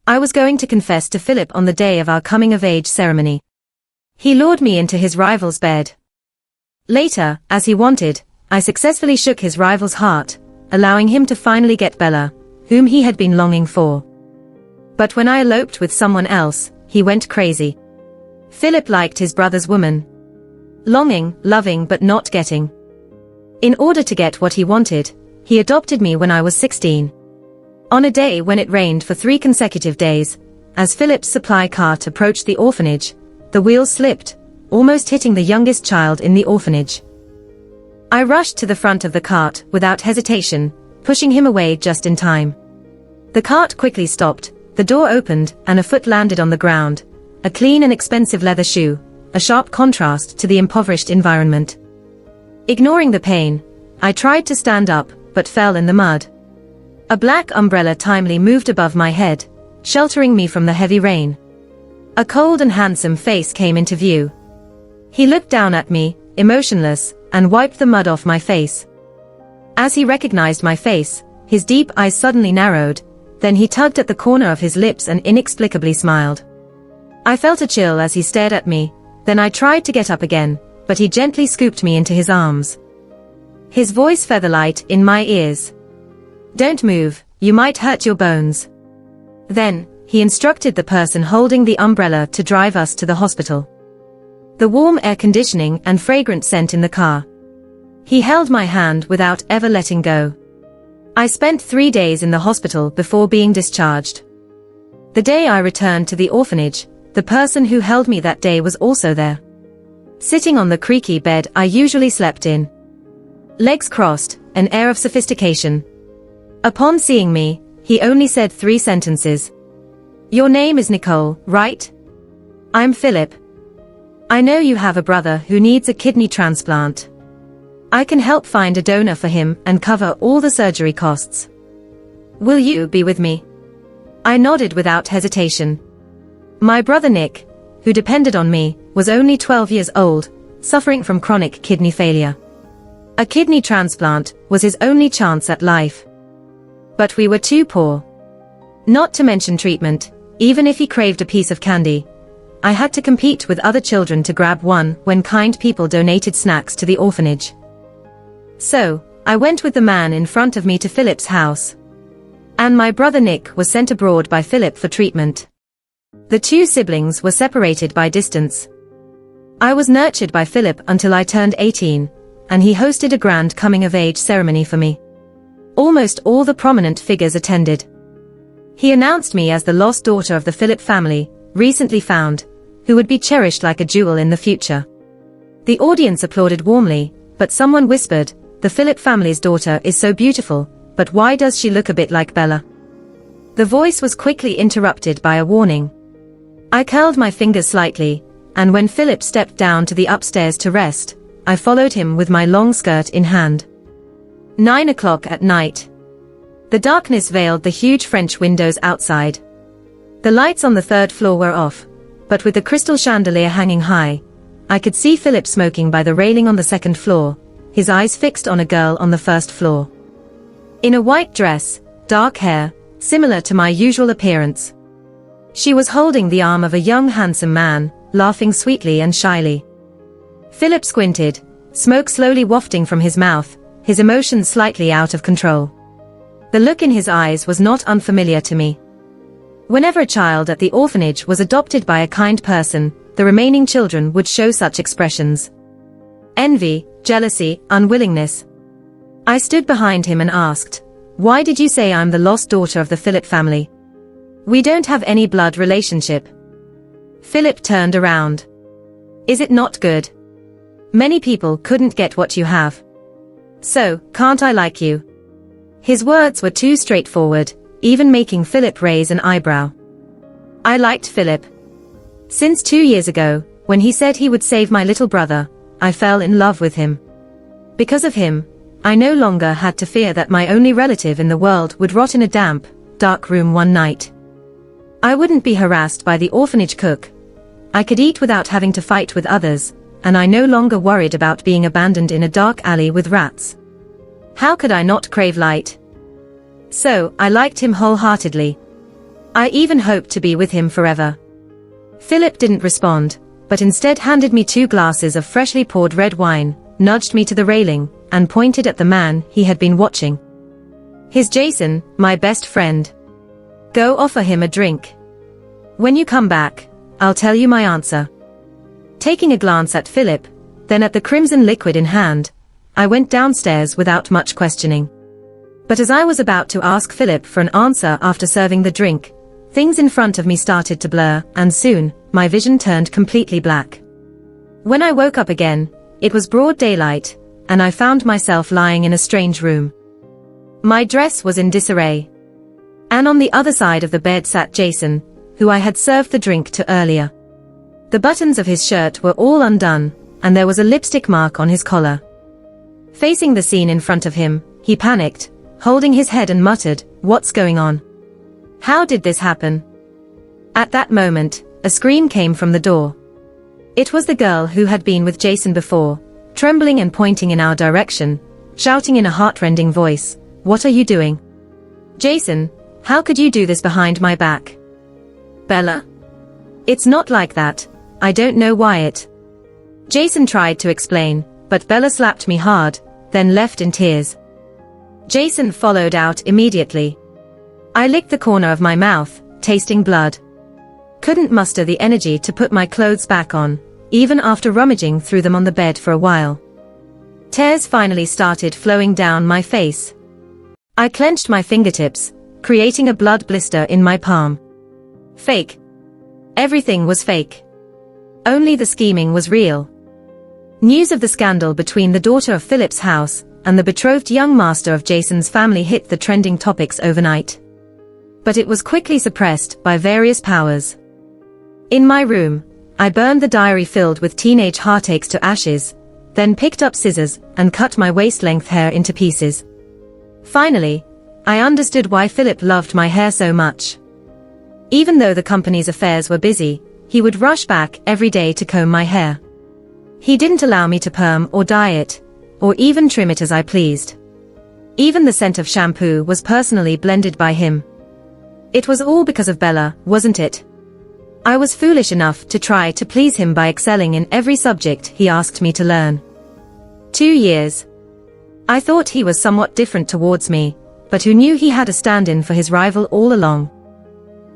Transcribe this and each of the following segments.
I was going to confess to Philip on the day of our coming-of-age ceremony. He lured me into his rival's bed. Later, as he wanted, I successfully shook his rival's heart, allowing him to finally get Bella, whom he had been longing for. But when I eloped with someone else, he went crazy. Philip liked his brother's woman. Longing, loving but not getting. In order to get what he wanted, he adopted me when I was 16. On a day when it rained for 3 consecutive days, as Philip's supply cart approached the orphanage, the wheels slipped, almost hitting the youngest child in the orphanage. I rushed to the front of the cart without hesitation, pushing him away just in time. The cart quickly stopped, the door opened, and a foot landed on the ground, a clean and expensive leather shoe, a sharp contrast to the impoverished environment. Ignoring the pain, I tried to stand up, but fell in the mud. A black umbrella timely moved above my head, sheltering me from the heavy rain. A cold and handsome face came into view. He looked down at me, emotionless, and wiped the mud off my face. As he recognized my face, his deep eyes suddenly narrowed, then he tugged at the corner of his lips and inexplicably smiled. I felt a chill as he stared at me, then I tried to get up again, but he gently scooped me into his arms. His voice featherlight in my ears. "Don't move, you might hurt your bones." Then, he instructed the person holding the umbrella to drive us to the hospital. The warm air conditioning and fragrant scent in the car. He held my hand without ever letting go. I spent 3 days in the hospital before being discharged. The day I returned to the orphanage, the person who held me that day was also there. Sitting on the creaky bed I usually slept in. Legs crossed, an air of sophistication. Upon seeing me, he only said 3 sentences. "Your name is Nicole, right?" "I'm Philip. I know you have a brother who needs a kidney transplant. I can help find a donor for him and cover all the surgery costs. Will you be with me?" I nodded without hesitation. My brother Nick, who depended on me, was only 12 years old, suffering from chronic kidney failure. A kidney transplant was his only chance at life. But we were too poor. Not to mention treatment, even if he craved a piece of candy. I had to compete with other children to grab one when kind people donated snacks to the orphanage. So, I went with the man in front of me to Philip's house. And my brother Nick was sent abroad by Philip for treatment. The 2 siblings were separated by distance. I was nurtured by Philip until I turned 18, and he hosted a grand coming-of-age ceremony for me. Almost all the prominent figures attended. He announced me as the lost daughter of the Philip family, recently found, who would be cherished like a jewel in the future. The audience applauded warmly, but someone whispered, "The Philip family's daughter is so beautiful, but why does she look a bit like Bella?" The voice was quickly interrupted by a warning. I curled my fingers slightly, and when Philip stepped down to the upstairs to rest, I followed him with my long skirt in hand. 9 o'clock at night. The darkness veiled the huge French windows outside. The lights on the 3rd floor were off, but with the crystal chandelier hanging high, I could see Philip smoking by the railing on the 2nd floor, his eyes fixed on a girl on the 1st floor. In a white dress, dark hair, similar to my usual appearance. She was holding the arm of a young handsome man, laughing sweetly and shyly. Philip squinted, smoke slowly wafting from his mouth, his emotions slightly out of control. The look in his eyes was not unfamiliar to me. Whenever a child at the orphanage was adopted by a kind person, the remaining children would show such expressions. Envy, jealousy, unwillingness. I stood behind him and asked, "Why did you say I'm the lost daughter of the Philip family? We don't have any blood relationship." Philip turned around. "Is it not good? Many people couldn't get what you have. So, can't I like you?" His words were too straightforward, even making Philip raise an eyebrow. I liked Philip. Since 2 years ago, when he said he would save my little brother, I fell in love with him. Because of him, I no longer had to fear that my only relative in the world would rot in a damp, dark room one night. I wouldn't be harassed by the orphanage cook. I could eat without having to fight with others, and I no longer worried about being abandoned in a dark alley with rats. How could I not crave light? So, I liked him wholeheartedly. I even hoped to be with him forever. Philip didn't respond, but instead handed me 2 glasses of freshly poured red wine, nudged me to the railing, and pointed at the man he had been watching. "Here's Jason, my best friend. Go offer him a drink. When you come back, I'll tell you my answer." Taking a glance at Philip, then at the crimson liquid in hand, I went downstairs without much questioning. But as I was about to ask Philip for an answer after serving the drink, things in front of me started to blur, and soon, my vision turned completely black. When I woke up again, it was broad daylight, and I found myself lying in a strange room. My dress was in disarray. And on the other side of the bed sat Jason, who I had served the drink to earlier. The buttons of his shirt were all undone, and there was a lipstick mark on his collar. Facing the scene in front of him, he panicked, holding his head and muttered, "What's going on? How did this happen?" At that moment, a scream came from the door. It was the girl who had been with Jason before, trembling and pointing in our direction, shouting in a heartrending voice, "What are you doing? Jason, how could you do this behind my back?" "Bella? It's not like that, I don't know why it." Jason tried to explain, but Bella slapped me hard, then left in tears. Jason followed out immediately. I licked the corner of my mouth, tasting blood. Couldn't muster the energy to put my clothes back on, even after rummaging through them on the bed for a while. Tears finally started flowing down my face. I clenched my fingertips, creating a blood blister in my palm. Fake. Everything was fake. Only the scheming was real. News of the scandal between the daughter of Philip's house and the betrothed young master of Jason's family hit the trending topics overnight. But it was quickly suppressed by various powers. In my room, I burned the diary filled with teenage heartaches to ashes, then picked up scissors and cut my waist-length hair into pieces. Finally, I understood why Philip loved my hair so much. Even though the company's affairs were busy, he would rush back every day to comb my hair. He didn't allow me to perm or dye it, or even trim it as I pleased. Even the scent of shampoo was personally blended by him. It was all because of Bella, wasn't it? I was foolish enough to try to please him by excelling in every subject he asked me to learn. 2 years. I thought he was somewhat different towards me, but who knew he had a stand-in for his rival all along?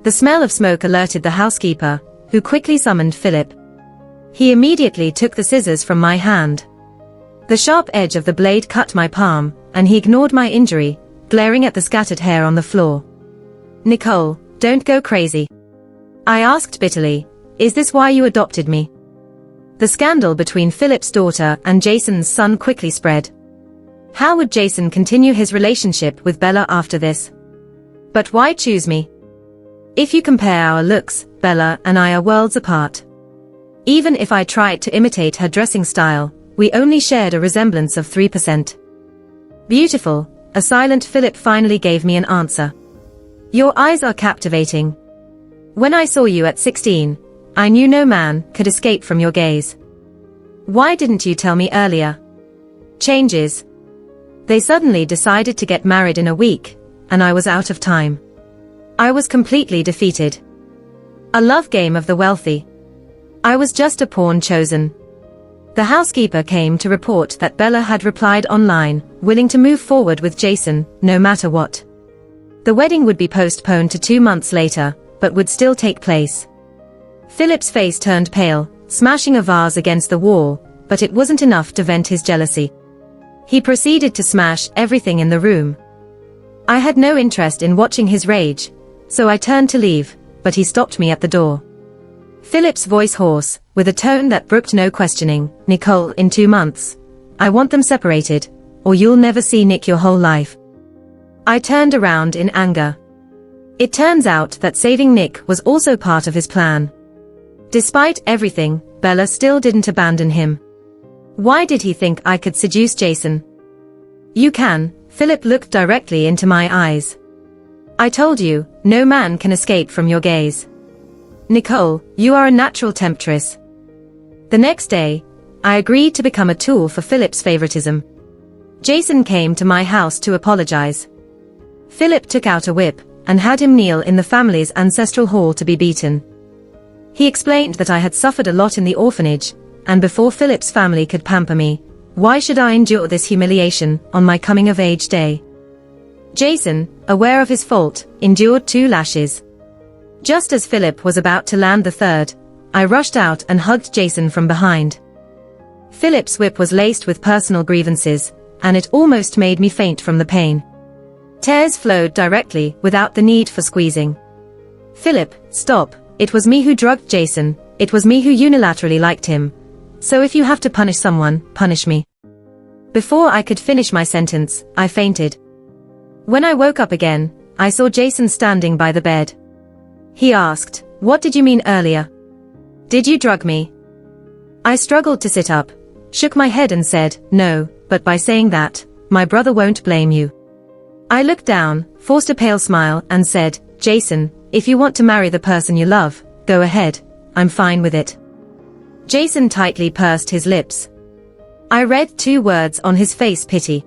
The smell of smoke alerted the housekeeper, who quickly summoned Philip. He immediately took the scissors from my hand. The sharp edge of the blade cut my palm, and he ignored my injury, glaring at the scattered hair on the floor. "Nicole, don't go crazy," I asked bitterly. "Is this why you adopted me?" The scandal between Philip's daughter and Jason's son quickly spread. How would Jason continue his relationship with Bella after this? But why choose me? If you compare our looks, Bella and I are worlds apart. Even if I tried to imitate her dressing style, we only shared a resemblance of 3%. "Beautiful," a silent Philip finally gave me an answer. "Your eyes are captivating. When I saw you at 16, I knew no man could escape from your gaze. Why didn't you tell me earlier?" Changes. They suddenly decided to get married in a week, and I was out of time. I was completely defeated. A love game of the wealthy. I was just a pawn chosen. The housekeeper came to report that Bella had replied online, willing to move forward with Jason, no matter what. The wedding would be postponed to 2 months later, but would still take place. Philip's face turned pale, smashing a vase against the wall, but it wasn't enough to vent his jealousy. He proceeded to smash everything in the room. I had no interest in watching his rage, so I turned to leave, but he stopped me at the door. Philip's voice hoarse, with a tone that brooked no questioning, "Nicole, in 2 months. I want them separated, or you'll never see Nick your whole life." I turned around in anger. It turns out that saving Nick was also part of his plan. Despite everything, Bella still didn't abandon him. Why did he think I could seduce Jason? "You can," Philip looked directly into my eyes. "I told you, no man can escape from your gaze. Nicole, you are a natural temptress." The next day, I agreed to become a tool for Philip's favoritism. Jason came to my house to apologize. Philip took out a whip, and had him kneel in the family's ancestral hall to be beaten. He explained that I had suffered a lot in the orphanage, and before Philip's family could pamper me, why should I endure this humiliation on my coming-of-age day? Jason, aware of his fault, endured 2 lashes. Just as Philip was about to land the 3rd, I rushed out and hugged Jason from behind. Philip's whip was laced with personal grievances, and it almost made me faint from the pain. Tears flowed directly, without the need for squeezing. Philip, stop, it was me who drugged Jason, it was me who unilaterally liked him. So if you have to punish someone, punish me. Before I could finish my sentence, I fainted. When I woke up again, I saw Jason standing by the bed. He asked, "What did you mean earlier? Did you drug me?" I struggled to sit up, shook my head and said, "No, but by saying that, my brother won't blame you." I looked down, forced a pale smile, and said, "Jason, if you want to marry the person you love, go ahead, I'm fine with it." Jason tightly pursed his lips. I read 2 words on his face: pity.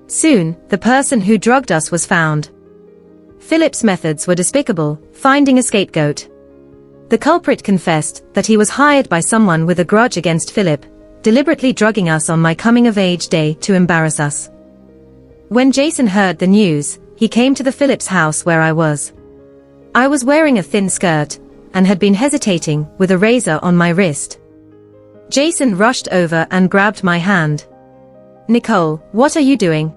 Soon, the person who drugged us was found. Philip's methods were despicable, finding a scapegoat. The culprit confessed that he was hired by someone with a grudge against Philip, deliberately drugging us on my coming-of-age day to embarrass us. When Jason heard the news, he came to the Phillips house where I was. I was wearing a thin skirt, and had been hesitating, with a razor on my wrist. Jason rushed over and grabbed my hand. "Nicole, what are you doing?"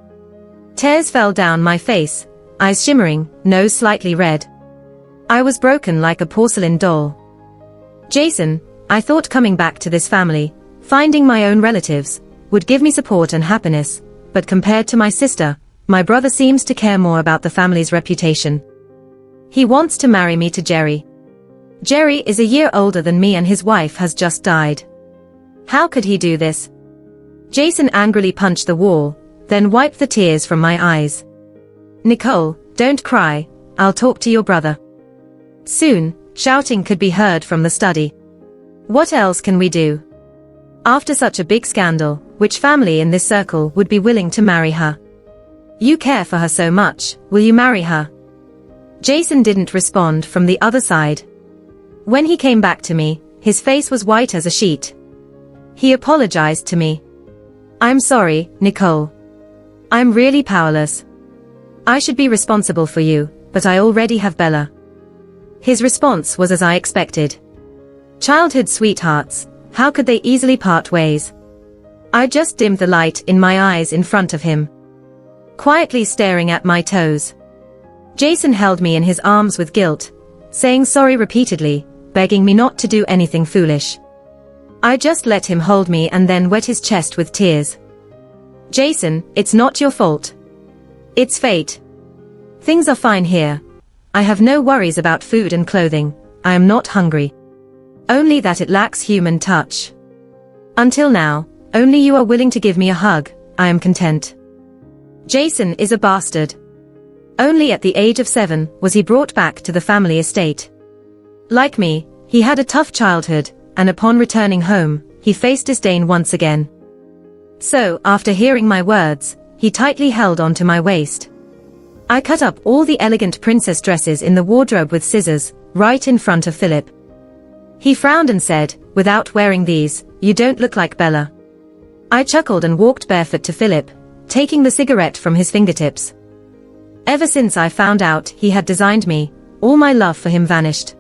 Tears fell down my face, eyes shimmering, nose slightly red. I was broken like a porcelain doll. "Jason, I thought coming back to this family, finding my own relatives, would give me support and happiness, but compared to my sister, my brother seems to care more about the family's reputation. He wants to marry me to Jerry. Jerry is a year older than me and his wife has just died. How could he do this?" Jason angrily punched the wall, then wiped the tears from my eyes. "Nicole, don't cry, I'll talk to your brother." Soon, shouting could be heard from the study. "What else can we do? After such a big scandal, which family in this circle would be willing to marry her? You care for her so much, will you marry her?" Jason didn't respond from the other side. When he came back to me, his face was white as a sheet. He apologized to me. "I'm sorry, Nicole. I'm really powerless. I should be responsible for you, but I already have Bella." His response was as I expected. Childhood sweethearts, how could they easily part ways? I just dimmed the light in my eyes in front of him, quietly staring at my toes. Jason held me in his arms with guilt, saying sorry repeatedly, begging me not to do anything foolish. I just let him hold me and then wet his chest with tears. "Jason, it's not your fault. It's fate. Things are fine here. I have no worries about food and clothing, I am not hungry. Only that it lacks human touch. Until now, only you are willing to give me a hug, I am content." Jason is a bastard. Only at the age of 7 was he brought back to the family estate. Like me, he had a tough childhood, and upon returning home, he faced disdain once again. So, after hearing my words, he tightly held onto my waist. I cut up all the elegant princess dresses in the wardrobe with scissors, right in front of Philip. He frowned and said, "Without wearing these, you don't look like Bella." I chuckled and walked barefoot to Philip, taking the cigarette from his fingertips. Ever since I found out he had designed me, all my love for him vanished.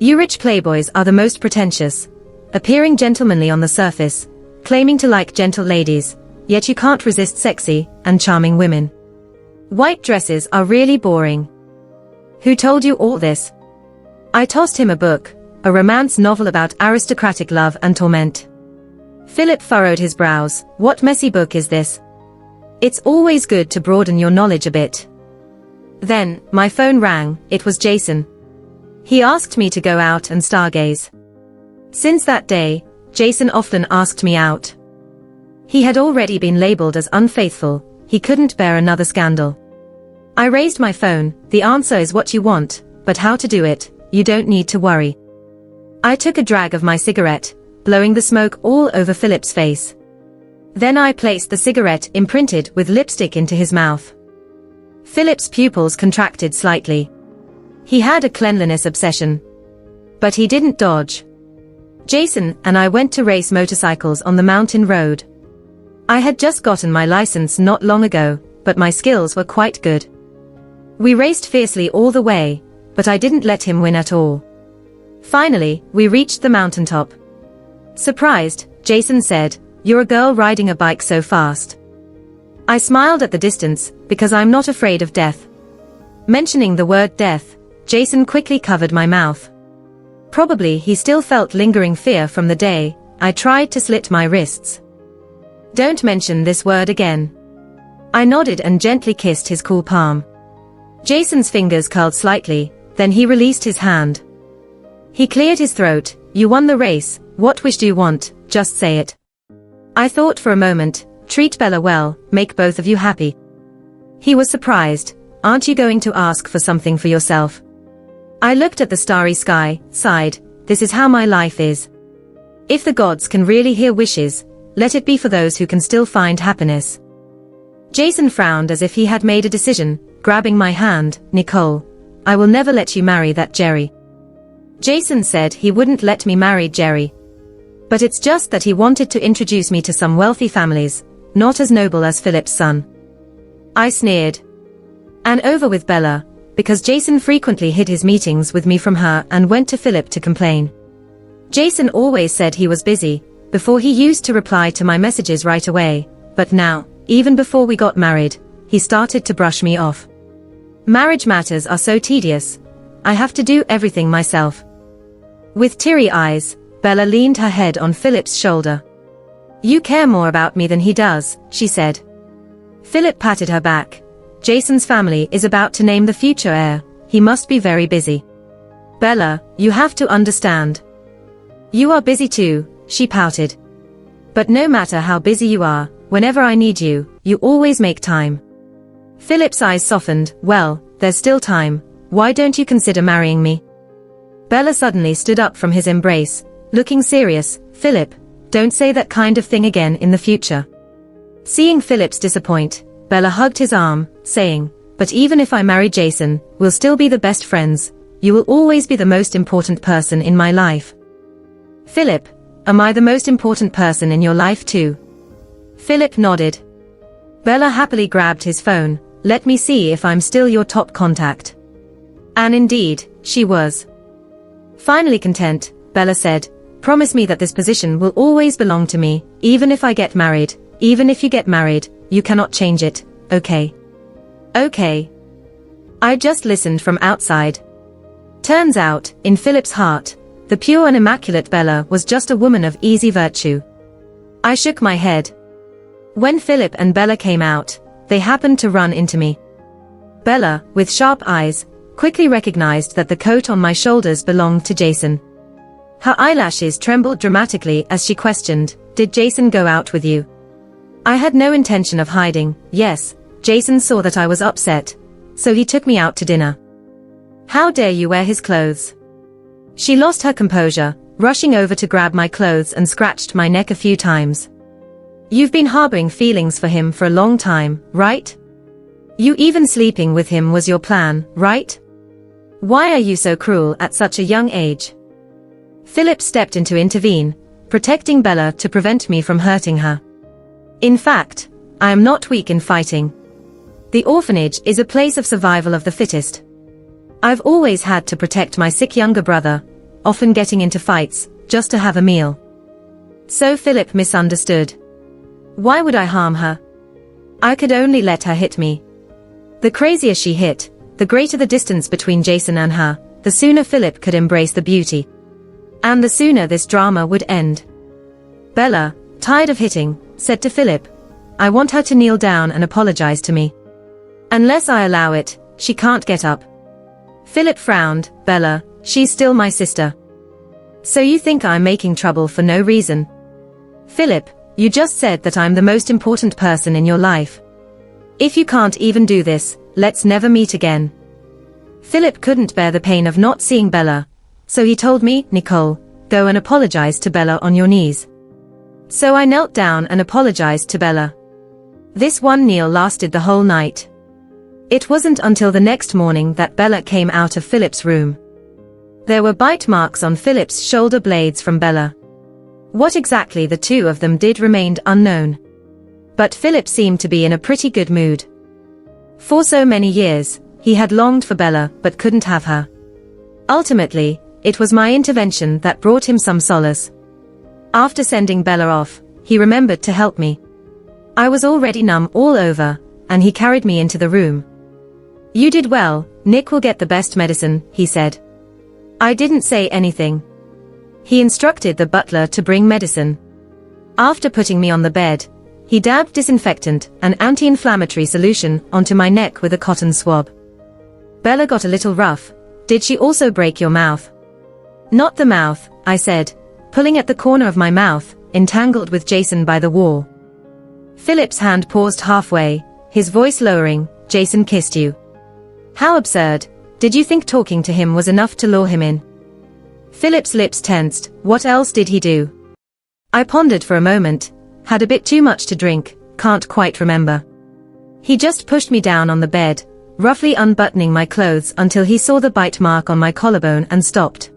You rich playboys are the most pretentious, appearing gentlemanly on the surface, claiming to like gentle ladies, yet you can't resist sexy and charming women. White dresses are really boring. Who told you all this? I tossed him a book, a romance novel about aristocratic love and torment. Philip furrowed his brows. "What messy book is this?" "It's always good to broaden your knowledge a bit." Then, my phone rang. It was Jason. He asked me to go out and stargaze. Since that day, Jason often asked me out. He had already been labeled as unfaithful, he couldn't bear another scandal. I raised my phone. "The answer is what you want, but how to do it, you don't need to worry." I took a drag of my cigarette, blowing the smoke all over Philip's face. Then I placed the cigarette imprinted with lipstick into his mouth. Philip's pupils contracted slightly. He had a cleanliness obsession. But he didn't dodge. Jason and I went to race motorcycles on the mountain road. I had just gotten my license not long ago, but my skills were quite good. We raced fiercely all the way, but I didn't let him win at all. Finally, we reached the mountaintop. Surprised, Jason said, "You're a girl riding a bike so fast." I smiled at the distance, because I'm not afraid of death. Mentioning the word death, Jason quickly covered my mouth. Probably he still felt lingering fear from the day I tried to slit my wrists. "Don't mention this word again." I nodded and gently kissed his cool palm. Jason's fingers curled slightly, then he released his hand. He cleared his throat. "You won the race, what wish do you want, just say it." I thought for a moment, treat Bella well, make both of you happy. He was surprised. "Aren't you going to ask for something for yourself?" I looked at the starry sky, sighed, this is how my life is. If the gods can really hear wishes, let it be for those who can still find happiness. Jason frowned as if he had made a decision, grabbing my hand. "Nicole, I will never let you marry that Jerry." Jason said he wouldn't let me marry Jerry. But it's just that he wanted to introduce me to some wealthy families, not as noble as Philip's son. I sneered. And over with Bella, because Jason frequently hid his meetings with me from her and went to Philip to complain. Jason always said he was busy. Before he used to reply to my messages right away, but now, even before we got married, he started to brush me off. Marriage matters are so tedious. I have to do everything myself. With teary eyes, Bella leaned her head on Philip's shoulder. "You care more about me than he does," she said. Philip patted her back. "Jason's family is about to name the future heir, he must be very busy." "Bella, you have to understand. You are busy too," she pouted. "But no matter how busy you are, whenever I need you, you always make time." Philip's eyes softened. "Well, there's still time, why don't you consider marrying me?" Bella suddenly stood up from his embrace, looking serious. "Philip, don't say that kind of thing again in the future." Seeing Philip's disappointment, Bella hugged his arm, saying, "But even if I marry Jason, we'll still be the best friends. You will always be the most important person in my life." "Philip, am I the most important person in your life too?" Philip nodded. Bella happily grabbed his phone. "Let me see if I'm still your top contact." And indeed, she was. Finally content, Bella said, "Promise me that this position will always belong to me, even if I get married, even if you get married, you cannot change it, okay?" "Okay." I just listened from outside. Turns out, in Philip's heart, the pure and immaculate Bella was just a woman of easy virtue. I shook my head. When Philip and Bella came out, they happened to run into me. Bella, with sharp eyes, quickly recognized that the coat on my shoulders belonged to Jason. Her eyelashes trembled dramatically as she questioned, "Did Jason go out with you?" I had no intention of hiding. "Yes, Jason saw that I was upset, so he took me out to dinner." "How dare you wear his clothes?" She lost her composure, rushing over to grab my clothes and scratched my neck a few times. "You've been harboring feelings for him for a long time, right? You even sleeping with him was your plan, right? Why are you so cruel at such a young age?" Philip stepped in to intervene, protecting Bella to prevent me from hurting her. "In fact, I am not weak in fighting. The orphanage is a place of survival of the fittest. I've always had to protect my sick younger brother, often getting into fights, just to have a meal." So Philip misunderstood. Why would I harm her? I could only let her hit me. The crazier she hit, the greater the distance between Jason and her, the sooner Philip could embrace the beauty. And the sooner this drama would end. Bella, tired of hitting, said to Philip, "I want her to kneel down and apologize to me. Unless I allow it, she can't get up." Philip frowned. "Bella, she's still my sister. So you think I'm making trouble for no reason?" "Philip, you just said that I'm the most important person in your life. If you can't even do this, let's never meet again." Philip couldn't bear the pain of not seeing Bella, so he told me, "Nicole, go and apologize to Bella on your knees." So I knelt down and apologized to Bella. This one kneel lasted the whole night. It wasn't until the next morning that Bella came out of Philip's room. There were bite marks on Philip's shoulder blades from Bella. What exactly the two of them did remained unknown. But Philip seemed to be in a pretty good mood. For so many years, he had longed for Bella but couldn't have her. Ultimately, it was my intervention that brought him some solace. After sending Bella off, he remembered to help me. I was already numb all over, and he carried me into the room. "You did well, Nick will get the best medicine," he said. I didn't say anything. He instructed the butler to bring medicine. After putting me on the bed, he dabbed disinfectant and anti-inflammatory solution onto my neck with a cotton swab. "Bella got a little rough. Did she also break your mouth?" "Not the mouth," I said, pulling at the corner of my mouth, entangled with Jason by the wall. Philip's hand paused halfway, his voice lowering. "Jason kissed you." "How absurd. Did you think talking to him was enough to lure him in?" Philip's lips tensed. "What else did he do?" I pondered for a moment. Had a bit too much to drink, can't quite remember. He just pushed me down on the bed, roughly unbuttoning my clothes until he saw the bite mark on my collarbone and stopped.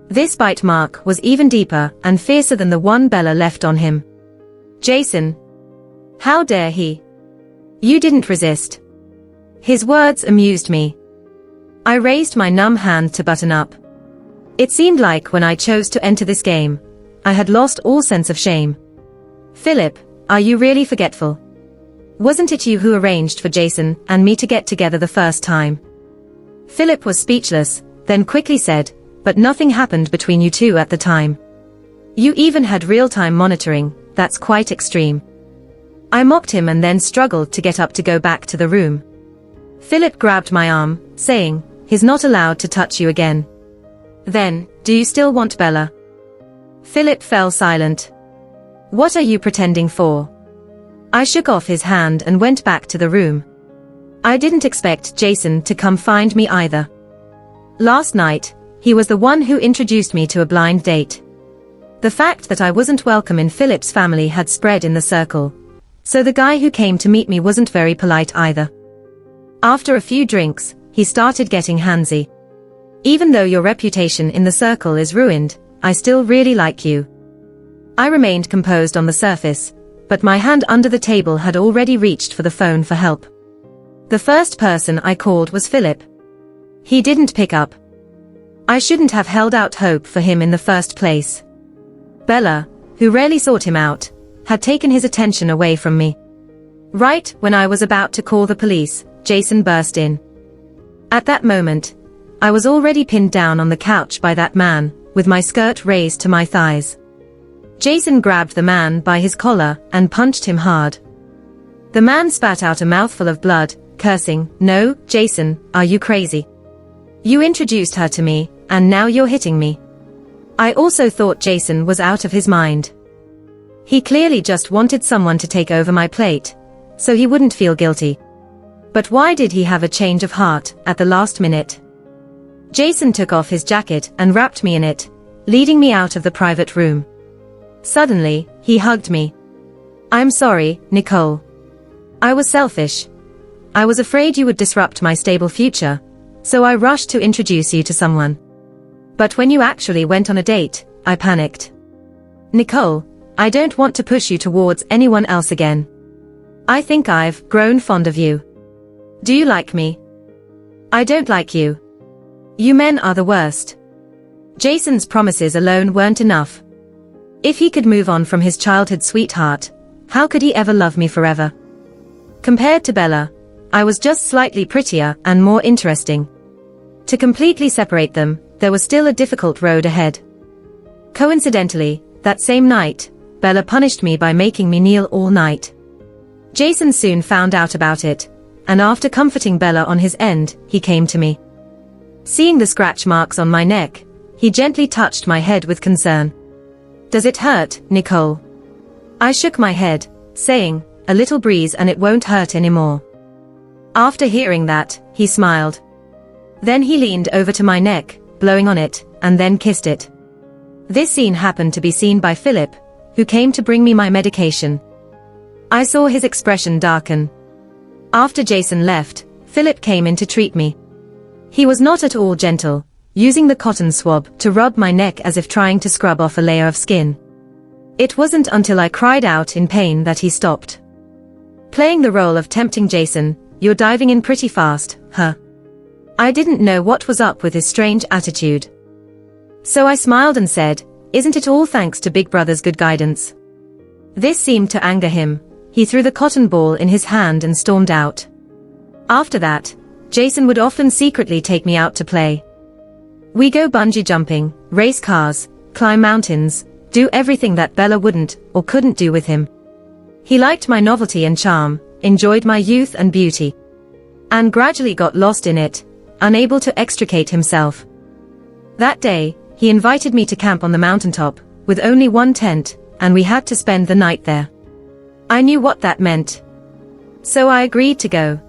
This bite mark was even deeper and fiercer than the one Bella left on him. "Jason. How dare he? You didn't resist." His words amused me. I raised my numb hand to button up. It seemed like when I chose to enter this game, I had lost all sense of shame. "Philip, are you really forgetful? Wasn't it you who arranged for Jason and me to get together the first time?" Philip was speechless, then quickly said, "But nothing happened between you two at the time. You even had real-time monitoring, that's quite extreme." I mocked him and then struggled to get up to go back to the room. Philip grabbed my arm, saying, "He's not allowed to touch you again." "Then, do you still want Bella?" Philip fell silent. "What are you pretending for?" I shook off his hand and went back to the room. I didn't expect Jason to come find me either. Last night, he was the one who introduced me to a blind date. The fact that I wasn't welcome in Philip's family had spread in the circle, so the guy who came to meet me wasn't very polite either. After a few drinks, he started getting handsy. "Even though your reputation in the circle is ruined, I still really like you." I remained composed on the surface, but my hand under the table had already reached for the phone for help. The first person I called was Philip. He didn't pick up. I shouldn't have held out hope for him in the first place. Bella, who rarely sought him out, had taken his attention away from me. Right when I was about to call the police, Jason burst in. At that moment, I was already pinned down on the couch by that man, with my skirt raised to my thighs. Jason grabbed the man by his collar and punched him hard. The man spat out a mouthful of blood, cursing, "No, Jason, are you crazy? You introduced her to me, and now you're hitting me." I also thought Jason was out of his mind. He clearly just wanted someone to take over my plate, so he wouldn't feel guilty. But why did he have a change of heart at the last minute? Jason took off his jacket and wrapped me in it, leading me out of the private room. Suddenly, he hugged me. "I'm sorry, Nicole. I was selfish. I was afraid you would disrupt my stable future, so I rushed to introduce you to someone. But when you actually went on a date, I panicked. Nicole, I don't want to push you towards anyone else again. I think I've grown fond of you. Do you like me?" "I don't like you. You men are the worst." Jason's promises alone weren't enough. If he could move on from his childhood sweetheart, how could he ever love me forever? Compared to Bella, I was just slightly prettier and more interesting. To completely separate them, there was still a difficult road ahead. Coincidentally, that same night, Bella punished me by making me kneel all night. Jason soon found out about it, and after comforting Bella on his end, he came to me. Seeing the scratch marks on my neck, he gently touched my head with concern. "Does it hurt, Nicole?" I shook my head, saying, "A little breeze and it won't hurt anymore." After hearing that, he smiled. Then he leaned over to my neck, blowing on it, and then kissed it. This scene happened to be seen by Philip, who came to bring me my medication. I saw his expression darken. After Jason left, Philip came in to treat me. He was not at all gentle, using the cotton swab to rub my neck as if trying to scrub off a layer of skin. It wasn't until I cried out in pain that he stopped. Playing the role of tempting Jason, you're diving in pretty fast, huh? I didn't know what was up with his strange attitude. So I smiled and said, isn't it all thanks to Big Brother's good guidance? This seemed to anger him. He threw the cotton ball in his hand and stormed out. After that, Jason would often secretly take me out to play. We go bungee jumping, race cars, climb mountains, do everything that Bella wouldn't or couldn't do with him. He liked my novelty and charm, enjoyed my youth and beauty, and gradually got lost in it, unable to extricate himself. That day, he invited me to camp on the mountaintop, with only one tent, and we had to spend the night there. I knew what that meant. So I agreed to go.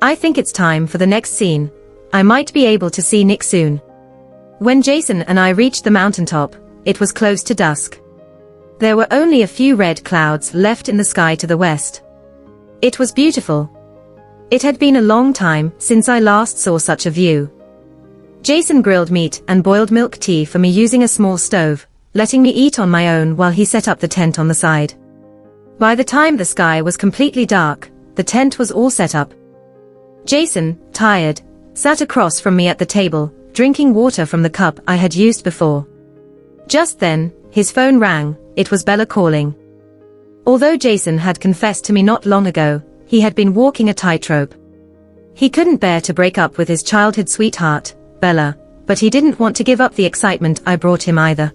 I think it's time for the next scene. I might be able to see Nick soon. When Jason and I reached the mountaintop, it was close to dusk. There were only a few red clouds left in the sky to the west. It was beautiful. It had been a long time since I last saw such a view. Jason grilled meat and boiled milk tea for me using a small stove, letting me eat on my own while he set up the tent on the side. By the time the sky was completely dark, the tent was all set up. Jason, tired, sat across from me at the table, drinking water from the cup I had used before. Just then, his phone rang. It was Bella calling. Although Jason had confessed to me not long ago, he had been walking a tightrope. He couldn't bear to break up with his childhood sweetheart, Bella, but he didn't want to give up the excitement I brought him either.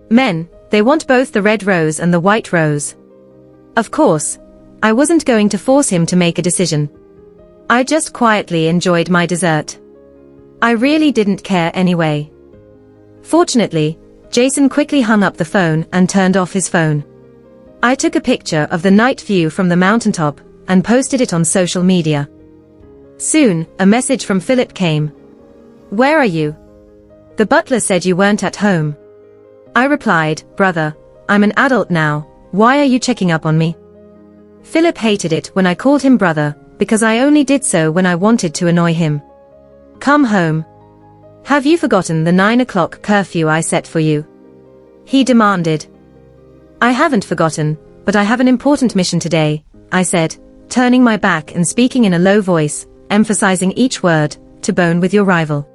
Men, they want both the red rose and the white rose. Of course, I wasn't going to force him to make a decision. I just quietly enjoyed my dessert. I really didn't care anyway. Fortunately, Jason quickly hung up the phone and turned off his phone. I took a picture of the night view from the mountaintop and posted it on social media. Soon, a message from Philip came. Where are you? The butler said you weren't at home. I replied, brother, I'm an adult now, why are you checking up on me? Philip hated it when I called him brother, because I only did so when I wanted to annoy him. Come home. Have you forgotten the 9 o'clock curfew I set for you? He demanded. I haven't forgotten, but I have an important mission today, I said, turning my back and speaking in a low voice, emphasizing each word, to bone with your rival.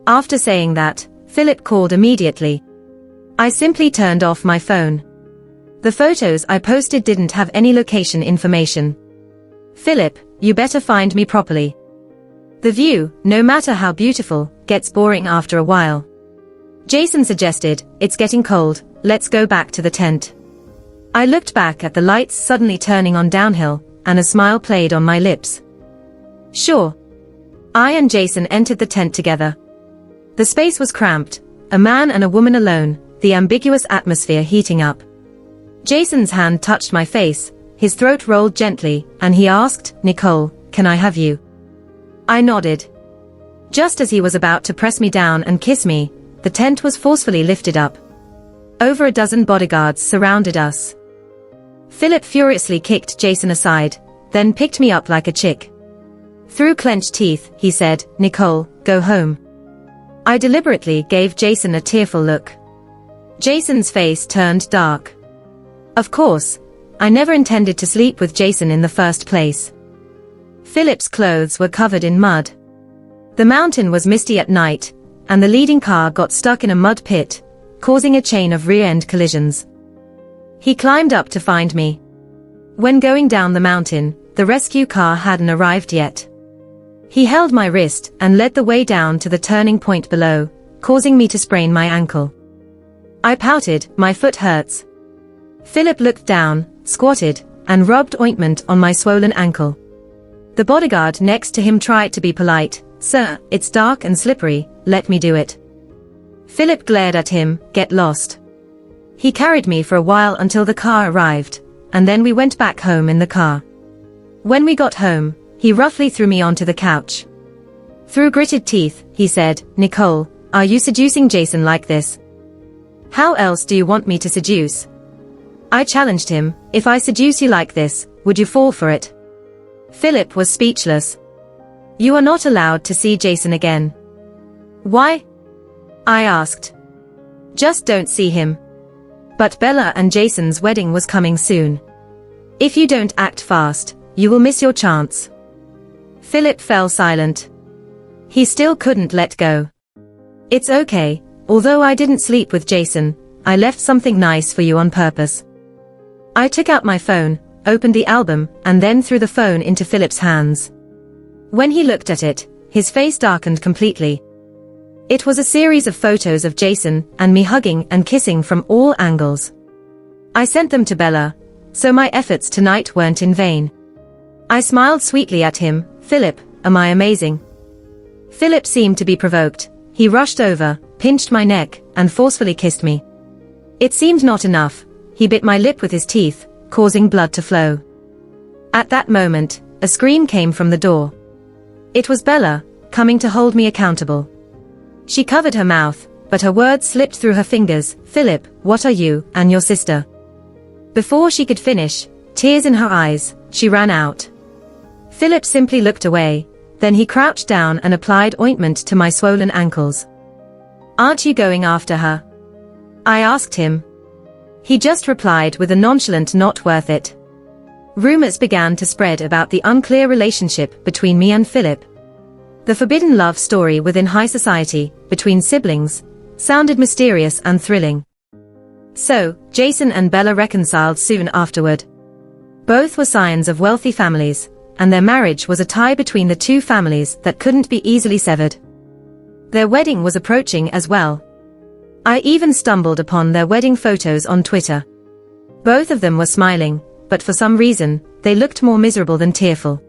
After saying that, Philip called immediately. I simply turned off my phone. The photos I posted didn't have any location information. Philip, you better find me properly. The view, no matter how beautiful, gets boring after a while. Jason suggested, it's getting cold, let's go back to the tent. I looked back at the lights suddenly turning on downhill, and a smile played on my lips. Sure. I and Jason entered the tent together. The space was cramped, a man and a woman alone, the ambiguous atmosphere heating up. Jason's hand touched my face, his throat rolled gently, and he asked, Nicole, can I have you? I nodded. Just as he was about to press me down and kiss me, the tent was forcefully lifted up. Over a dozen bodyguards surrounded us. Philip furiously kicked Jason aside, then picked me up like a chick. Through clenched teeth, he said, Nicole, go home. I deliberately gave Jason a tearful look. Jason's face turned dark. Of course, I never intended to sleep with Jason in the first place. Philip's clothes were covered in mud. The mountain was misty at night, and the leading car got stuck in a mud pit, causing a chain of rear-end collisions. He climbed up to find me. When going down the mountain, the rescue car hadn't arrived yet. He held my wrist and led the way down to the turning point below, causing me to sprain my ankle. I pouted, my foot hurts. Philip looked down, squatted, and rubbed ointment on my swollen ankle. The bodyguard next to him tried to be polite. Sir, it's dark and slippery, let me do it. Philip glared at him, get lost. He carried me for a while until the car arrived, and then we went back home in the car. When we got home, he roughly threw me onto the couch. Through gritted teeth, he said, Nicole, are you seducing Jason like this? How else do you want me to seduce? I challenged him, if I seduce you like this, would you fall for it? Philip was speechless. You are not allowed to see Jason again. Why? I asked. Just don't see him. But Bella and Jason's wedding was coming soon. If you don't act fast, you will miss your chance. Philip fell silent. He still couldn't let go. It's okay, although I didn't sleep with Jason, I left something nice for you on purpose. I took out my phone, opened the album, and then threw the phone into Philip's hands. When he looked at it, his face darkened completely. It was a series of photos of Jason and me hugging and kissing from all angles. I sent them to Bella, so my efforts tonight weren't in vain. I smiled sweetly at him. Philip, am I amazing? Philip seemed to be provoked. He rushed over, pinched my neck, and forcefully kissed me. It seemed not enough. He bit my lip with his teeth, causing blood to flow. At that moment, a scream came from the door. It was Bella, coming to hold me accountable. She covered her mouth, but her words slipped through her fingers. Philip, what are you, and your sister? Before she could finish, tears in her eyes, she ran out. Philip simply looked away, then he crouched down and applied ointment to my swollen ankles. Aren't you going after her? I asked him. He just replied with a nonchalant not worth it. Rumors began to spread about the unclear relationship between me and Philip. The forbidden love story within high society, between siblings, sounded mysterious and thrilling. So, Jason and Bella reconciled soon afterward. Both were scions of wealthy families, and their marriage was a tie between the two families that couldn't be easily severed. Their wedding was approaching as well. I even stumbled upon their wedding photos on Twitter. Both of them were smiling, but for some reason, they looked more miserable than tearful.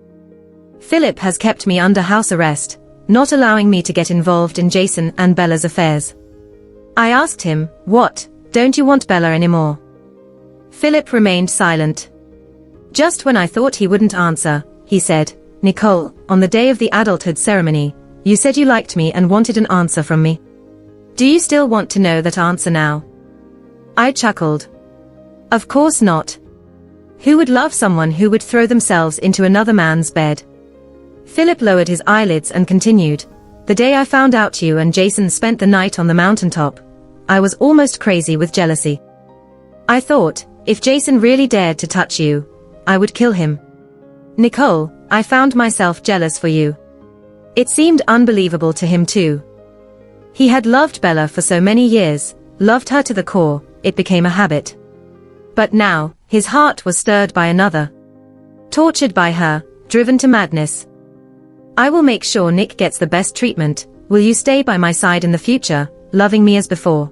Philip has kept me under house arrest, not allowing me to get involved in Jason and Bella's affairs. I asked him, what, don't you want Bella anymore? Philip remained silent. Just when I thought he wouldn't answer, he said, Nicole, on the day of the adulthood ceremony, you said you liked me and wanted an answer from me. Do you still want to know that answer now? I chuckled. Of course not. Who would love someone who would throw themselves into another man's bed? Philip lowered his eyelids and continued, the day I found out you and Jason spent the night on the mountaintop, I was almost crazy with jealousy. I thought, if Jason really dared to touch you, I would kill him. Nicole, I found myself jealous for you. It seemed unbelievable to him too. He had loved Bella for so many years, loved her to the core, it became a habit. But now, his heart was stirred by another. Tortured by her, driven to madness. I will make sure Nick gets the best treatment. Will you stay by my side in the future, loving me as before?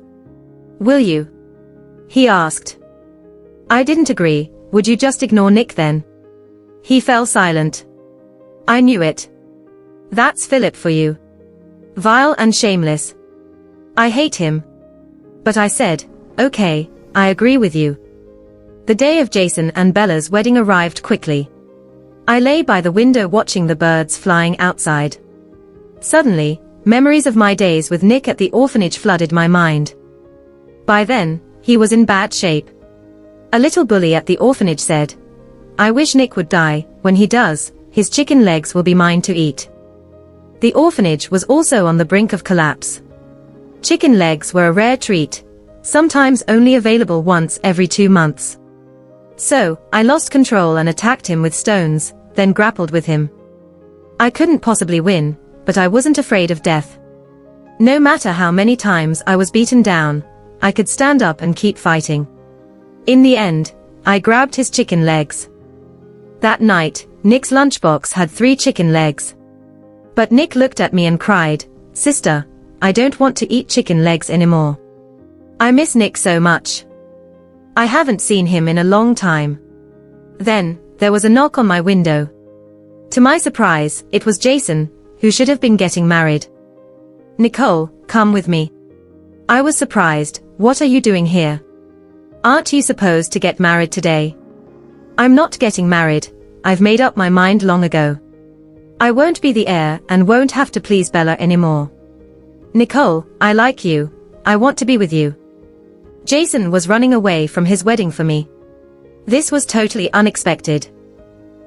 Will you? He asked. I didn't agree. Would you just ignore Nick then? He fell silent. I knew it. That's Philip for you. Vile and shameless. I hate him. But I said, okay, I agree with you. The day of Jason and Bella's wedding arrived quickly. I lay by the window watching the birds flying outside. Suddenly, memories of my days with Nick at the orphanage flooded my mind. By then, he was in bad shape. A little bully at the orphanage said, I wish Nick would die. When he does, his chicken legs will be mine to eat. The orphanage was also on the brink of collapse. Chicken legs were a rare treat, sometimes only available once every 2 months. So, I lost control and attacked him with stones, then grappled with him. I couldn't possibly win, but I wasn't afraid of death. No matter how many times I was beaten down, I could stand up and keep fighting. In the end, I grabbed his chicken legs. That night, Nick's lunchbox had 3 chicken legs. But Nick looked at me and cried, Sister, I don't want to eat chicken legs anymore. I miss Nick so much. I haven't seen him in a long time. Then, there was a knock on my window. To my surprise, it was Jason, who should have been getting married. Nicole, come with me. I was surprised. What are you doing here? Aren't you supposed to get married today? I'm not getting married. I've made up my mind long ago. I won't be the heir and won't have to please Bella anymore. Nicole, I like you. I want to be with you. Jason was running away from his wedding for me. This was totally unexpected.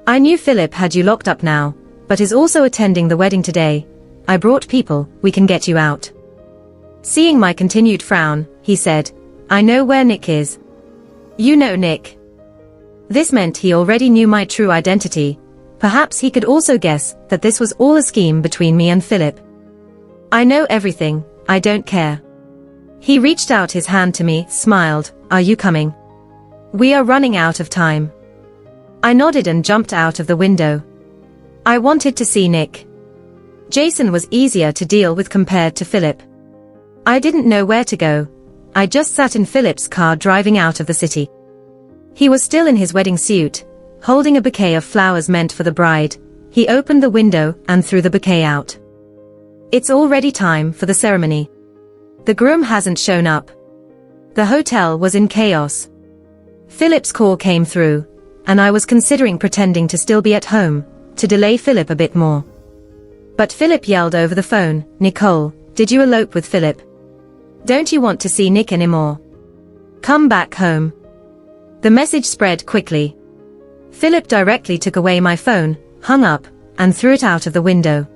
I knew Philip had you locked up now, but is also attending the wedding today. I brought people, we can get you out. Seeing my continued frown, he said, I know where Nick is. You know Nick. This meant he already knew my true identity. Perhaps he could also guess that this was all a scheme between me and Philip. I know everything, I don't care. He reached out his hand to me, smiled, Are you coming? We are running out of time. I nodded and jumped out of the window. I wanted to see Nick. Jason was easier to deal with compared to Philip. I didn't know where to go. I just sat in Philip's car driving out of the city. He was still in his wedding suit, holding a bouquet of flowers meant for the bride. He opened the window and threw the bouquet out. It's already time for the ceremony. The groom hasn't shown up. The hotel was in chaos. Philip's call came through, and I was considering pretending to still be at home, to delay Philip a bit more. But Philip yelled over the phone, Nicole, did you elope with Philip? Don't you want to see Nick anymore? Come back home. The message spread quickly. Philip directly took away my phone, hung up, and threw it out of the window.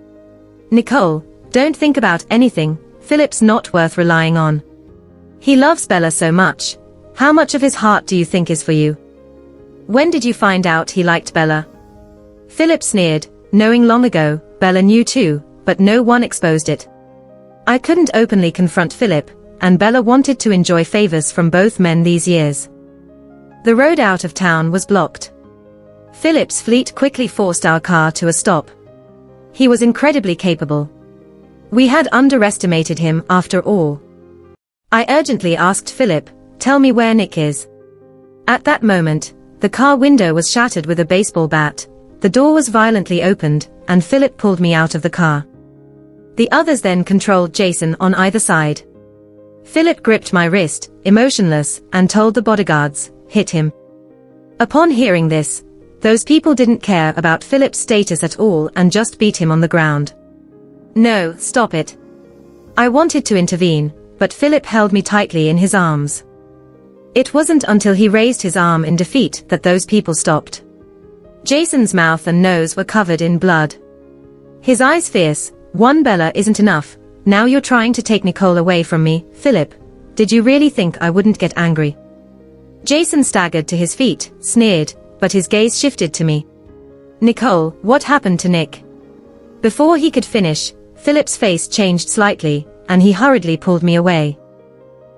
Nicole, don't think about anything, Philip's not worth relying on. He loves Bella so much. How much of his heart do you think is for you? When did you find out he liked Bella? Philip sneered, knowing long ago, Bella knew too, but no one exposed it. I couldn't openly confront Philip, and Bella wanted to enjoy favors from both men these years. The road out of town was blocked. Philip's fleet quickly forced our car to a stop. He was incredibly capable. We had underestimated him after all. I urgently asked Philip, tell me where Nick is. At that moment, the car window was shattered with a baseball bat, the door was violently opened, and Philip pulled me out of the car. The others then controlled Jason on either side. Philip gripped my wrist, emotionless, and told the bodyguards, hit him. Upon hearing this, those people didn't care about Philip's status at all and just beat him on the ground. No, stop it. I wanted to intervene, but Philip held me tightly in his arms. It wasn't until he raised his arm in defeat that those people stopped. Jason's mouth and nose were covered in blood. His eyes fierce, one Bella isn't enough, now you're trying to take Nicole away from me, Philip. Did you really think I wouldn't get angry? Jason staggered to his feet, sneered, but his gaze shifted to me. Nicole, what happened to Nick? Before he could finish, Philip's face changed slightly, and he hurriedly pulled me away.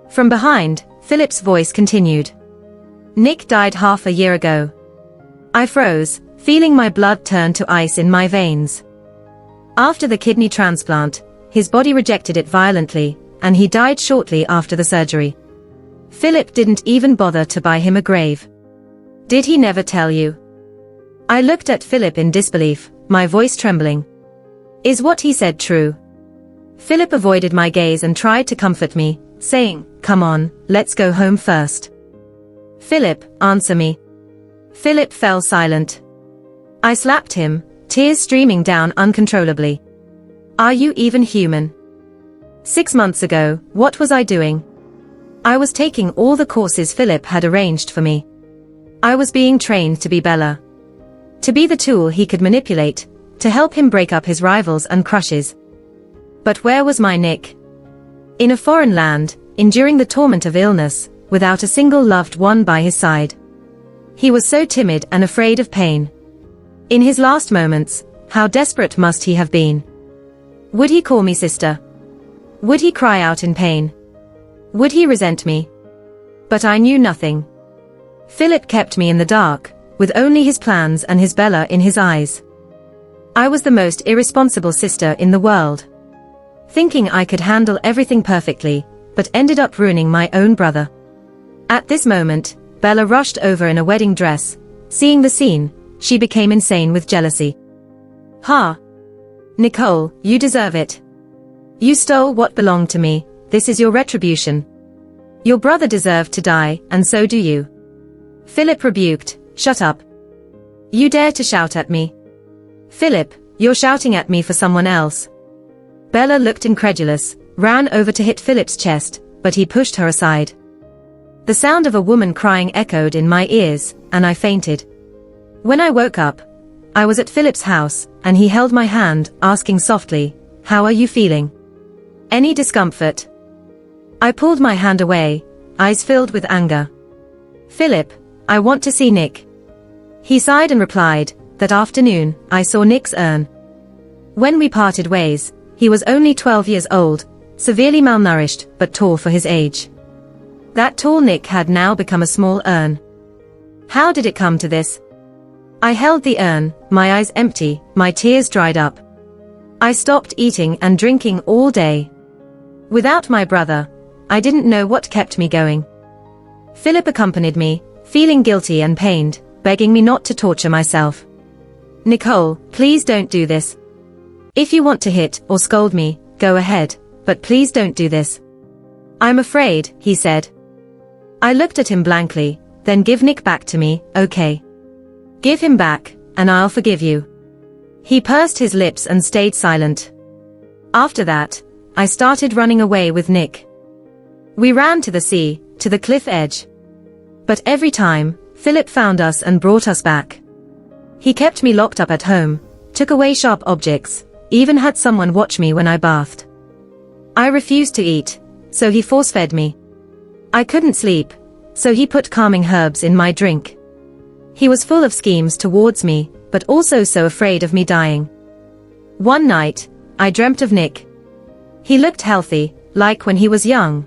From behind, Philip's voice continued. Nick died half a year ago. I froze, feeling my blood turn to ice in my veins. After the kidney transplant, his body rejected it violently, and he died shortly after the surgery. Philip didn't even bother to buy him a grave. Did he never tell you? I looked at Philip in disbelief, my voice trembling. Is what he said true? Philip avoided my gaze and tried to comfort me, saying, come on, let's go home first. Philip, answer me. Philip fell silent. I slapped him, tears streaming down uncontrollably. Are you even human? 6 months ago, what was I doing? I was taking all the courses Philip had arranged for me. I was being trained to be Bella. To be the tool he could manipulate, to help him break up his rivals and crushes. But where was my Nick? In a foreign land, enduring the torment of illness, without a single loved one by his side. He was so timid and afraid of pain. In his last moments, how desperate must he have been? Would he call me sister? Would he cry out in pain? Would he resent me? But I knew nothing. Philip kept me in the dark, with only his plans and his Bella in his eyes. I was the most irresponsible sister in the world. Thinking I could handle everything perfectly, but ended up ruining my own brother. At this moment, Bella rushed over in a wedding dress. Seeing the scene, she became insane with jealousy. Ha! Nicole, you deserve it. You stole what belonged to me, this is your retribution. Your brother deserved to die, and so do you. Philip rebuked, shut up. You dare to shout at me? Philip, you're shouting at me for someone else. Bella looked incredulous, ran over to hit Philip's chest, but he pushed her aside. The sound of a woman crying echoed in my ears, and I fainted. When I woke up, I was at Philip's house, and he held my hand, asking softly, "How are you feeling? Any discomfort?" I pulled my hand away, eyes filled with anger. "Philip, I want to see Nick." He sighed and replied, "That afternoon, I saw Nick's urn. When we parted ways, he was only 12 years old, severely malnourished, but tall for his age. That tall Nick had now become a small urn. How did it come to this? I held the urn, my eyes empty, my tears dried up. I stopped eating and drinking all day. Without my brother, I didn't know what kept me going. Philip accompanied me, feeling guilty and pained, begging me not to torture myself. "Nicole, please don't do this. If you want to hit or scold me, go ahead, but please don't do this." "I'm afraid," he said. I looked at him blankly. "Then give Nick back to me, okay? Give him back, and I'll forgive you." He pursed his lips and stayed silent. After that, I started running away with Nick. We ran to the sea, to the cliff edge. But every time, Philip found us and brought us back. He kept me locked up at home, took away sharp objects, even had someone watch me when I bathed. I refused to eat, so he force-fed me. I couldn't sleep, so he put calming herbs in my drink. He was full of schemes towards me, but also so afraid of me dying. One night, I dreamt of Nick. He looked healthy, like when he was young.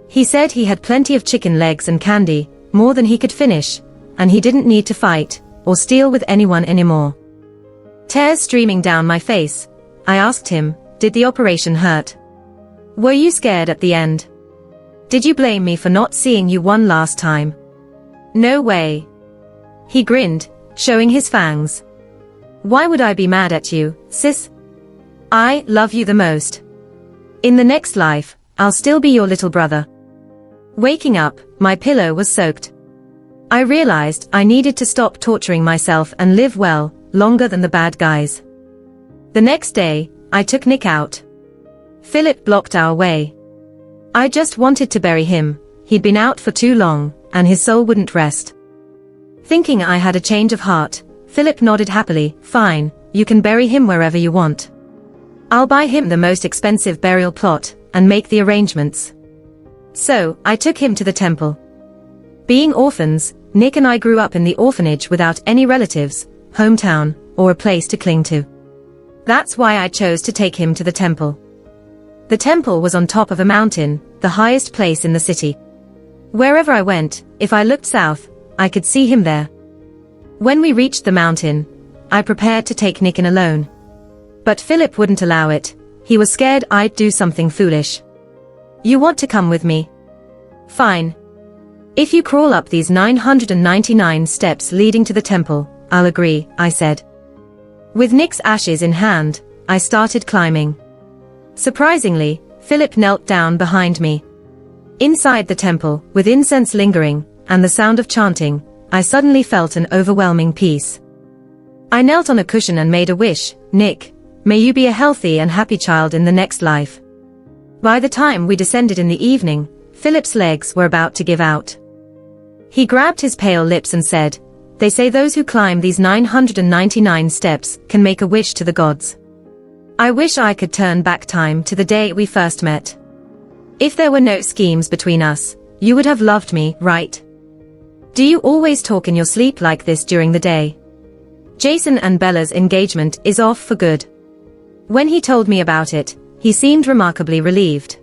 He said he had plenty of chicken legs and candy, more than he could finish, and he didn't need to fight, or steal with anyone anymore. Tears streaming down my face, I asked him, "Did the operation hurt? Were you scared at the end? Did you blame me for not seeing you one last time?" "No way." He grinned, showing his fangs. "Why would I be mad at you, sis? I love you the most. In the next life, I'll still be your little brother." Waking up, my pillow was soaked. I realized I needed to stop torturing myself and live well, longer than the bad guys. The next day, I took Nick out. Philip blocked our way. I just wanted to bury him. He'd been out for too long, and his soul wouldn't rest. Thinking I had a change of heart, Philip nodded happily. "Fine, you can bury him wherever you want. I'll buy him the most expensive burial plot, and make the arrangements." So, I took him to the temple. Being orphans, Nick and I grew up in the orphanage without any relatives, hometown, or a place to cling to. That's why I chose to take him to the temple. The temple was on top of a mountain, the highest place in the city. Wherever I went, if I looked south, I could see him there. When we reached the mountain, I prepared to take Nick in alone. But Philip wouldn't allow it. He was scared I'd do something foolish. "You want to come with me? Fine. If you crawl up these 999 steps leading to the temple, I'll agree," I said. With Nick's ashes in hand, I started climbing. Surprisingly, Philip knelt down behind me. Inside the temple, with incense lingering, and the sound of chanting, I suddenly felt an overwhelming peace. I knelt on a cushion and made a wish. "Nick, may you be a healthy and happy child in the next life." By the time we descended in the evening, Philip's legs were about to give out. He grabbed his pale lips and said, "They say those who climb these 999 steps can make a wish to the gods. I wish I could turn back time to the day we first met. If there were no schemes between us, you would have loved me, right? Do you always talk in your sleep like this during the day?" Jason and Bella's engagement is off for good. When he told me about it, he seemed remarkably relieved.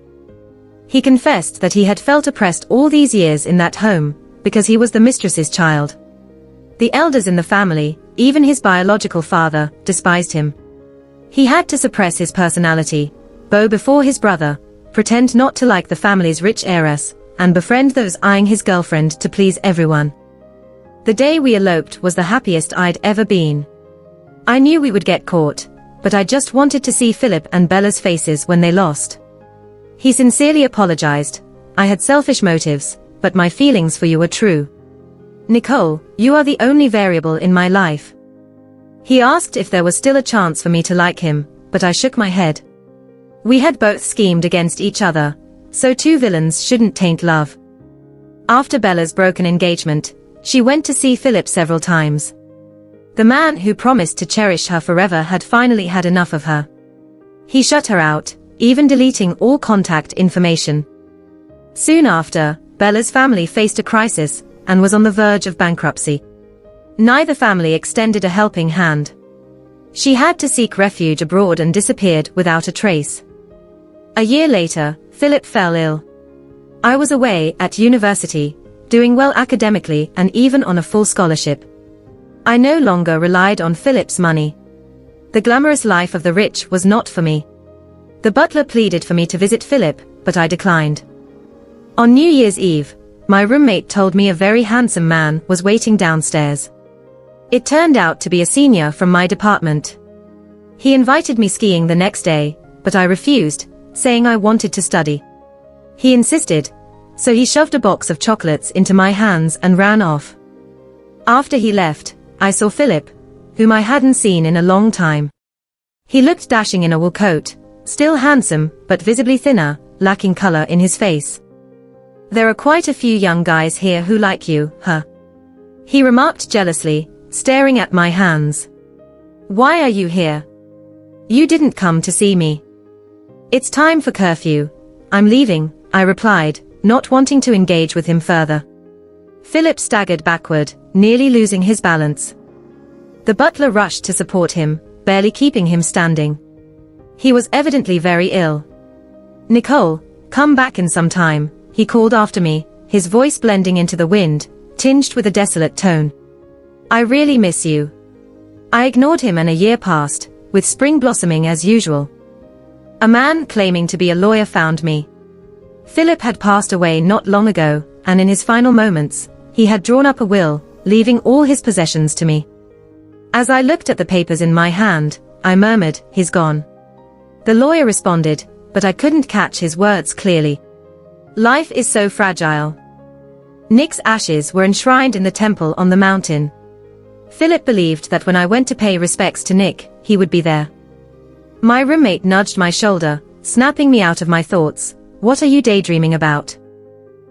He confessed that he had felt oppressed all these years in that home, because he was the mistress's child. The elders in the family, even his biological father, despised him. He had to suppress his personality, bow before his brother, pretend not to like the family's rich heiress, and befriend those eyeing his girlfriend to please everyone. The day we eloped was the happiest I'd ever been. I knew we would get caught, but I just wanted to see Philip and Bella's faces when they lost. He sincerely apologized. "I had selfish motives, but my feelings for you were true. Nicole, you are the only variable in my life." He asked if there was still a chance for me to like him, but I shook my head. We had both schemed against each other, so two villains shouldn't taint love. After Bella's broken engagement, she went to see Philip several times. The man who promised to cherish her forever had finally had enough of her. He shut her out, even deleting all contact information. Soon after, Bella's family faced a crisis and was on the verge of bankruptcy. Neither family extended a helping hand. She had to seek refuge abroad and disappeared without a trace. A year later, Philip fell ill. I was away at university, doing well academically and even on a full scholarship. I no longer relied on Philip's money. The glamorous life of the rich was not for me. The butler pleaded for me to visit Philip, but I declined. On New Year's Eve, my roommate told me a very handsome man was waiting downstairs. It turned out to be a senior from my department. He invited me skiing the next day, but I refused, saying I wanted to study. He insisted, so he shoved a box of chocolates into my hands and ran off. After he left, I saw Philip, whom I hadn't seen in a long time. He looked dashing in a wool coat, still handsome, but visibly thinner, lacking color in his face. "There are quite a few young guys here who like you, huh?" he remarked jealously, staring at my hands. "Why are you here? You didn't come to see me." "It's time for curfew. I'm leaving," I replied, not wanting to engage with him further. Philip staggered backward, nearly losing his balance. The butler rushed to support him, barely keeping him standing. He was evidently very ill. "Nicole, come back in some time," he called after me, his voice blending into the wind, tinged with a desolate tone. "I really miss you." I ignored him and a year passed, with spring blossoming as usual. A man claiming to be a lawyer found me. Philip had passed away not long ago, and in his final moments, he had drawn up a will, leaving all his possessions to me. As I looked at the papers in my hand, I murmured, "He's gone." The lawyer responded, but I couldn't catch his words clearly. Life is so fragile. Nick's ashes were enshrined in the temple on the mountain. Philip believed that when I went to pay respects to Nick, he would be there. My roommate nudged my shoulder, snapping me out of my thoughts. "What are you daydreaming about?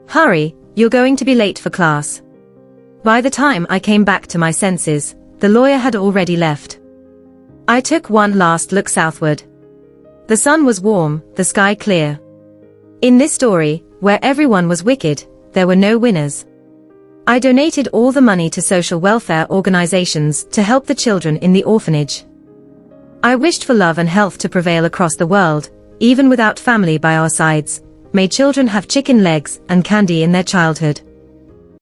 Hurry, you're going to be late for class." By the time I came back to my senses, the lawyer had already left. I took one last look southward. The sun was warm, the sky clear. In this story, where everyone was wicked, there were no winners. I donated all the money to social welfare organizations to help the children in the orphanage. I wished for love and health to prevail across the world, even without family by our sides, made children have chicken legs and candy in their childhood.